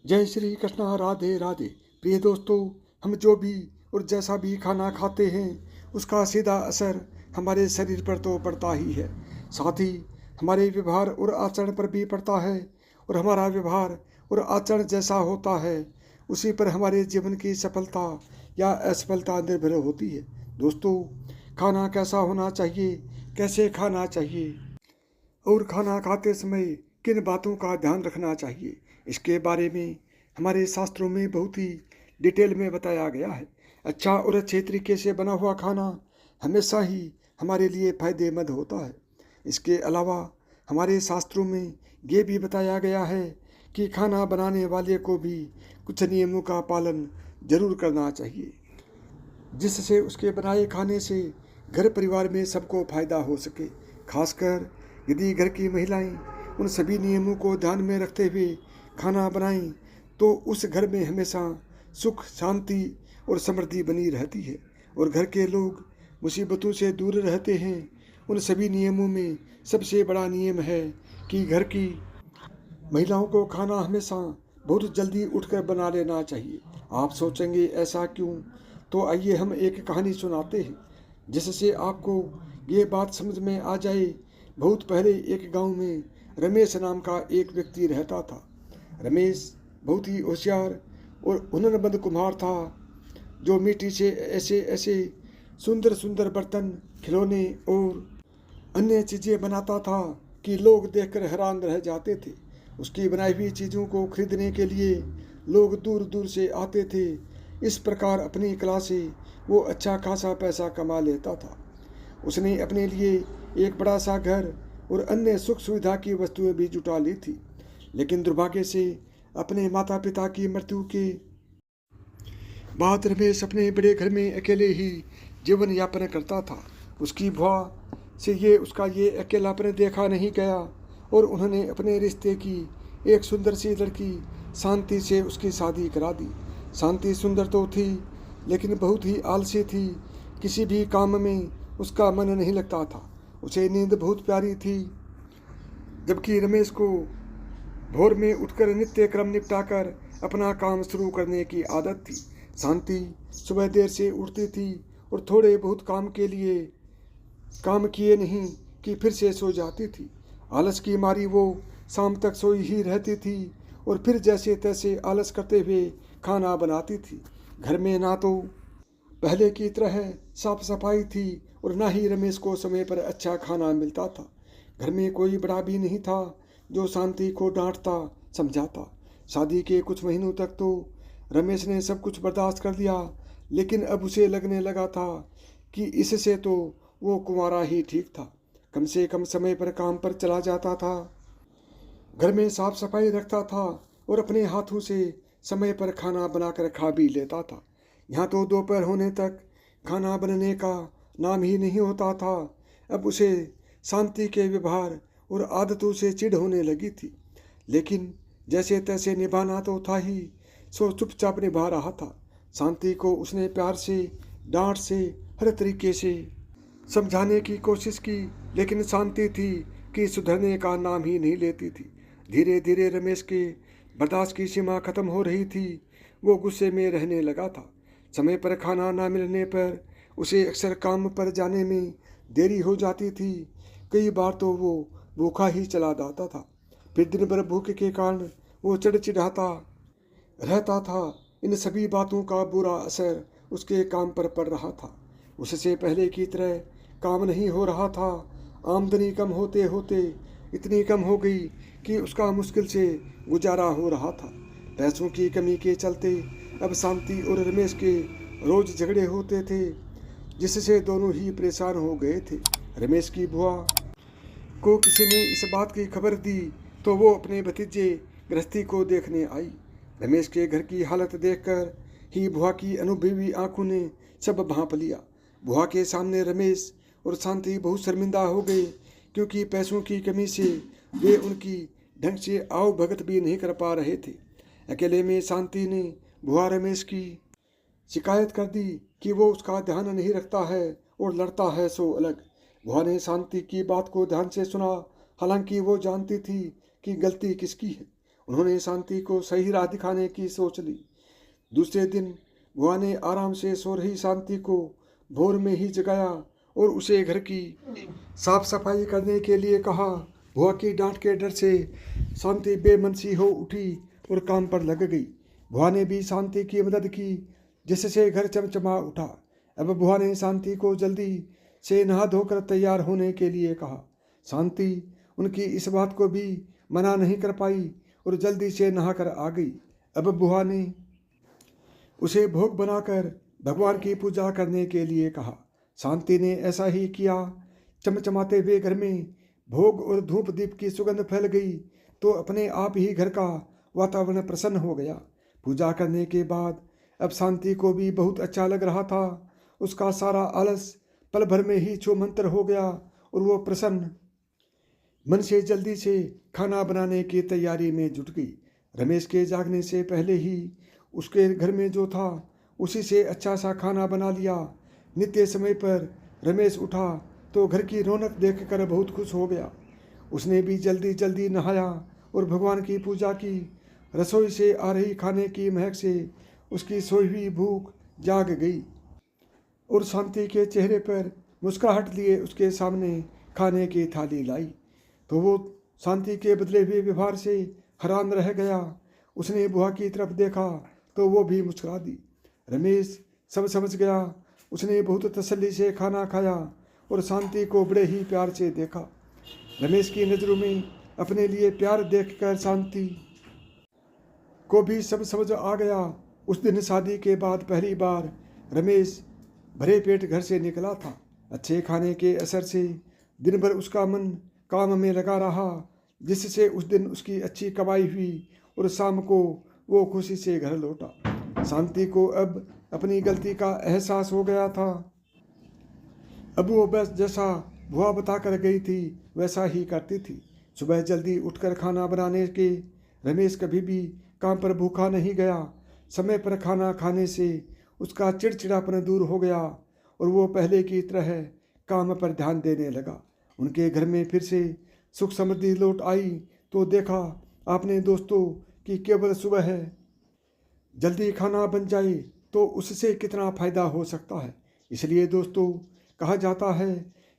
जय श्री कृष्णा, राधे राधे। प्रिय दोस्तों, हम जो भी और जैसा भी खाना खाते हैं उसका सीधा असर हमारे शरीर पर तो पड़ता ही है, साथ ही हमारे व्यवहार और आचरण पर भी पड़ता है। और हमारा व्यवहार और आचरण जैसा होता है उसी पर हमारे जीवन की सफलता या असफलता निर्भर होती है। दोस्तों, खाना कैसा होना चाहिए, कैसे खाना चाहिए और खाना खाते समय किन बातों का ध्यान रखना चाहिए, इसके बारे में हमारे शास्त्रों में बहुत ही डिटेल में बताया गया है। अच्छा और अच्छे तरीके से बना हुआ खाना हमेशा ही हमारे लिए फायदेमंद होता है। इसके अलावा हमारे शास्त्रों में ये भी बताया गया है कि खाना बनाने वाले को भी कुछ नियमों का पालन जरूर करना चाहिए, जिससे उसके बनाए खाने से घर परिवार में सबको फायदा हो सके। खासकर यदि घर की महिलाएं उन सभी नियमों को ध्यान में रखते हुए खाना बनाएं तो उस घर में हमेशा सुख, शांति और समृद्धि बनी रहती है और घर के लोग मुसीबतों से दूर रहते हैं। उन सभी नियमों में सबसे बड़ा नियम है कि घर की महिलाओं को खाना हमेशा बहुत जल्दी उठकर बना लेना चाहिए। आप सोचेंगे ऐसा क्यों? तो आइए हम एक कहानी सुनाते हैं जिससे आपको ये बात समझ में आ जाए। बहुत पहले एक गांव में रमेश नाम का एक व्यक्ति रहता था। रमेश बहुत ही होशियार और हुनरमंद कुम्हार था, जो मिट्टी से ऐसे ऐसे सुंदर सुंदर बर्तन, खिलौने और अन्य चीज़ें बनाता था कि लोग देखकर हैरान रह जाते थे। उसकी बनाई हुई चीज़ों को खरीदने के लिए लोग दूर दूर से आते थे। इस प्रकार अपनी कला से वो अच्छा खासा पैसा कमा लेता था। उसने अपने लिए एक बड़ा सा घर और अन्य सुख सुविधा की वस्तुएं भी जुटा ली थी। लेकिन दुर्भाग्य से अपने माता पिता की मृत्यु के बाद रमेश अपने बड़े घर में अकेले ही जीवन यापन करता था। उसकी बुआ से उसका ये अकेलापन देखा नहीं गया और उन्होंने अपने रिश्ते की एक सुंदर सी लड़की शांति से उसकी शादी करा दी। शांति सुंदर तो थी लेकिन बहुत ही आलसी थी। किसी भी काम में उसका मन नहीं लगता था। उसे नींद बहुत प्यारी थी, जबकि रमेश को भोर में उठकर नित्य क्रम निपटाकर अपना काम शुरू करने की आदत थी। शांति सुबह देर से उठती थी और थोड़े बहुत काम के लिए काम किए नहीं कि फिर से सो जाती थी। आलस की मारी वो शाम तक सोई ही रहती थी और फिर जैसे तैसे आलस करते हुए खाना बनाती थी। घर में ना तो पहले की तरह साफ सफाई थी और ना ही रमेश को समय पर अच्छा खाना मिलता था। घर में कोई बड़ा भी नहीं था जो शांति को डांटता समझाता। शादी के कुछ महीनों तक तो रमेश ने सब कुछ बर्दाश्त कर लिया, लेकिन अब उसे लगने लगा था कि इससे तो वो कुंवारा ही ठीक था। कम से कम समय पर काम पर चला जाता था, घर में साफ सफाई रखता था और अपने हाथों से समय पर खाना बनाकर खा भी लेता था। यहाँ तो दोपहर होने तक खाना बनने का नाम ही नहीं होता था। अब उसे शांति के व्यवहार और आदतों से चिढ़ होने लगी थी, लेकिन जैसे तैसे निभाना तो था ही, सो चुपचाप निभा रहा था। शांति को उसने प्यार से, डांट से, हर तरीके से समझाने की कोशिश की, लेकिन शांति थी कि सुधरने का नाम ही नहीं लेती थी। धीरे धीरे रमेश के बर्दाश्त की सीमा खत्म हो रही थी। वो गुस्से में रहने लगा था। समय पर खाना ना मिलने पर उसे अक्सर काम पर जाने में देरी हो जाती थी। कई बार तो वो भूखा ही चला जाता था। फिर दिन भर भूख के कारण वो चिढ़चिढ़ाता रहता था। इन सभी बातों का बुरा असर उसके काम पर पड़ रहा था। उससे पहले की तरह काम नहीं हो रहा था। आमदनी कम होते होते इतनी कम हो गई कि उसका मुश्किल से गुजारा हो रहा था। पैसों की कमी के चलते अब शांति और रमेश के रोज झगड़े होते थे, जिससे दोनों ही परेशान हो गए थे। रमेश की बुआ को किसी ने इस बात की खबर दी तो वो अपने भतीजे गृहस्थी को देखने आई। रमेश के घर की हालत देखकर ही बुआ की अनुभवी आंखों ने सब भांप लिया। बुआ के सामने रमेश और शांति बहुत शर्मिंदा हो गए, क्योंकि पैसों की कमी से वे उनकी ढंग से आओ भगत भी नहीं कर पा रहे थे। अकेले में शांति ने बुआ रमेश की शिकायत कर दी कि वो उसका ध्यान नहीं रखता है और लड़ता है सो अलग। बुआ ने शांति की बात को ध्यान से सुना, हालांकि वो जानती थी कि गलती किसकी है उन्होंने शांति को सही राह दिखाने की सोच ली। दूसरे दिन बुआ ने आराम से सो रही शांति को भोर में ही जगाया और उसे घर की साफ सफाई करने के लिए कहा। बुआ की डांट के डर से शांति बेमनसी हो उठी और काम पर लग गई। बुआ ने भी शांति की मदद की, जिससे घर चमचमा उठा। अब बुआ ने शांति को जल्दी से नहा धोकर तैयार होने के लिए कहा। शांति उनकी इस बात को भी मना नहीं कर पाई और जल्दी से नहाकर आ गई। अब बुआ ने उसे भोग बनाकर भगवान की पूजा करने के लिए कहा। शांति ने ऐसा ही किया। चमचमाते हुए घर में भोग और धूप दीप की सुगंध फैल गई तो अपने आप ही घर का वातावरण प्रसन्न हो गया। पूजा करने के बाद अब शांति को भी बहुत अच्छा लग रहा था। उसका सारा आलस पल भर में ही छूमंतर हो गया और वो प्रसन्न मन से जल्दी से खाना बनाने की तैयारी में जुट गई। रमेश के जागने से पहले ही उसके घर में जो था उसी से अच्छा सा खाना बना लिया। नित्य समय पर रमेश उठा तो घर की रौनक देखकर बहुत खुश हो गया। उसने भी जल्दी जल्दी नहाया और भगवान की पूजा की। रसोई से आ रही खाने की महक से उसकी सोई हुई भूख जाग गई और शांति के चेहरे पर मुस्कुराहट लिए उसके सामने खाने की थाली लाई तो वो शांति के बदले हुए व्यवहार से हैरान रह गया। उसने बुआ की तरफ देखा तो वो भी मुस्कुरा दी। रमेश सब समझ गया। उसने बहुत तसल्ली से खाना खाया और शांति को बड़े ही प्यार से देखा। रमेश की नज़रों में अपने लिए प्यार देखकर शांति को भी सब समझ आ गया। उस दिन शादी के बाद पहली बार रमेश भरे पेट घर से निकला था। अच्छे खाने के असर से दिन भर उसका मन काम में लगा रहा, जिससे उस दिन उसकी अच्छी कमाई हुई और शाम को वो खुशी से घर लौटा। शांति को अब अपनी गलती का एहसास हो गया था। अब वो बस जैसा बुआ बता कर गई थी वैसा ही करती थी। सुबह जल्दी उठकर खाना बनाने के रमेश कभी भी काम पर भूखा नहीं गया। समय पर खाना खाने से उसका चिड़चिड़ापन दूर हो गया और वो पहले की तरह काम पर ध्यान देने लगा। उनके घर में फिर से सुख समृद्धि लौट आई तो देखा आपने दोस्तों कि केवल सुबह है जल्दी खाना बन जाए तो उससे कितना फ़ायदा हो सकता है। इसलिए दोस्तों कहा जाता है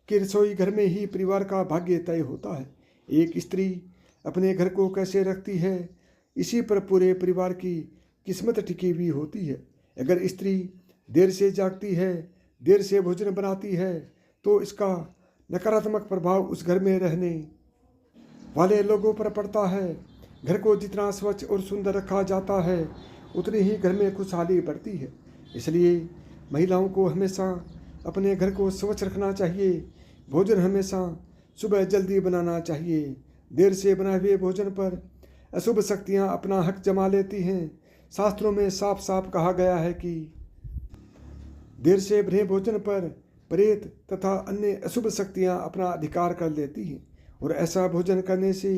कि रसोई घर में ही परिवार का भाग्य तय होता है। एक स्त्री अपने घर को कैसे रखती है इसी पर पूरे परिवार की किस्मत टिकी हुई होती है। अगर स्त्री देर से जागती है, देर से भोजन बनाती है तो इसका नकारात्मक प्रभाव उस घर में रहने वाले लोगों पर पड़ता है। घर को जितना स्वच्छ और सुंदर रखा जाता है उतनी ही घर में खुशहाली बढ़ती है। इसलिए महिलाओं को हमेशा अपने घर को स्वच्छ रखना चाहिए। भोजन हमेशा सुबह जल्दी बनाना चाहिए। देर से बनाए हुए भोजन पर अशुभ शक्तियाँ अपना हक जमा लेती हैं। शास्त्रों में साफ साफ कहा गया है कि देर से बने भोजन पर प्रेत तथा अन्य अशुभ शक्तियाँ अपना अधिकार कर लेती हैं और ऐसा भोजन करने से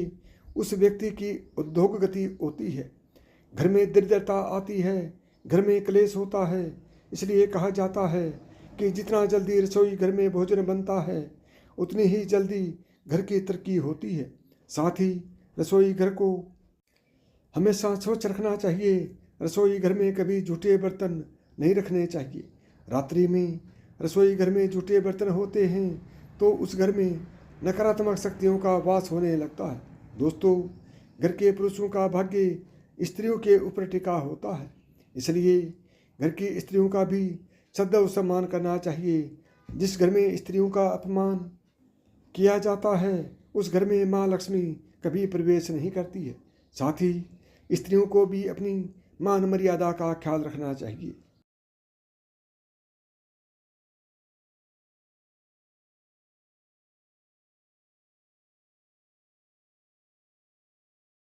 उस व्यक्ति की उद्योग गति होती है, घर में दरिद्रता आती है, घर में क्लेश होता है। इसलिए कहा जाता है कि जितना जल्दी रसोई घर में भोजन बनता है उतनी ही जल्दी घर की तरक्की होती है। साथ ही रसोई घर को हमेशा स्वच्छ रखना चाहिए। रसोई घर में कभी जूठे बर्तन नहीं रखने चाहिए। रात्रि में रसोई घर में जूठे बर्तन होते हैं तो उस घर में नकारात्मक शक्तियों का वास होने लगता है। दोस्तों घर के पुरुषों का भाग्य स्त्रियों के ऊपर टिका होता है। इसलिए घर की स्त्रियों का भी सदैव सम्मान करना चाहिए। जिस घर में स्त्रियों का अपमान किया जाता है उस घर में माँ लक्ष्मी कभी प्रवेश नहीं करती है। साथ ही स्त्रियों को भी अपनी मान मर्यादा का ख्याल रखना चाहिए।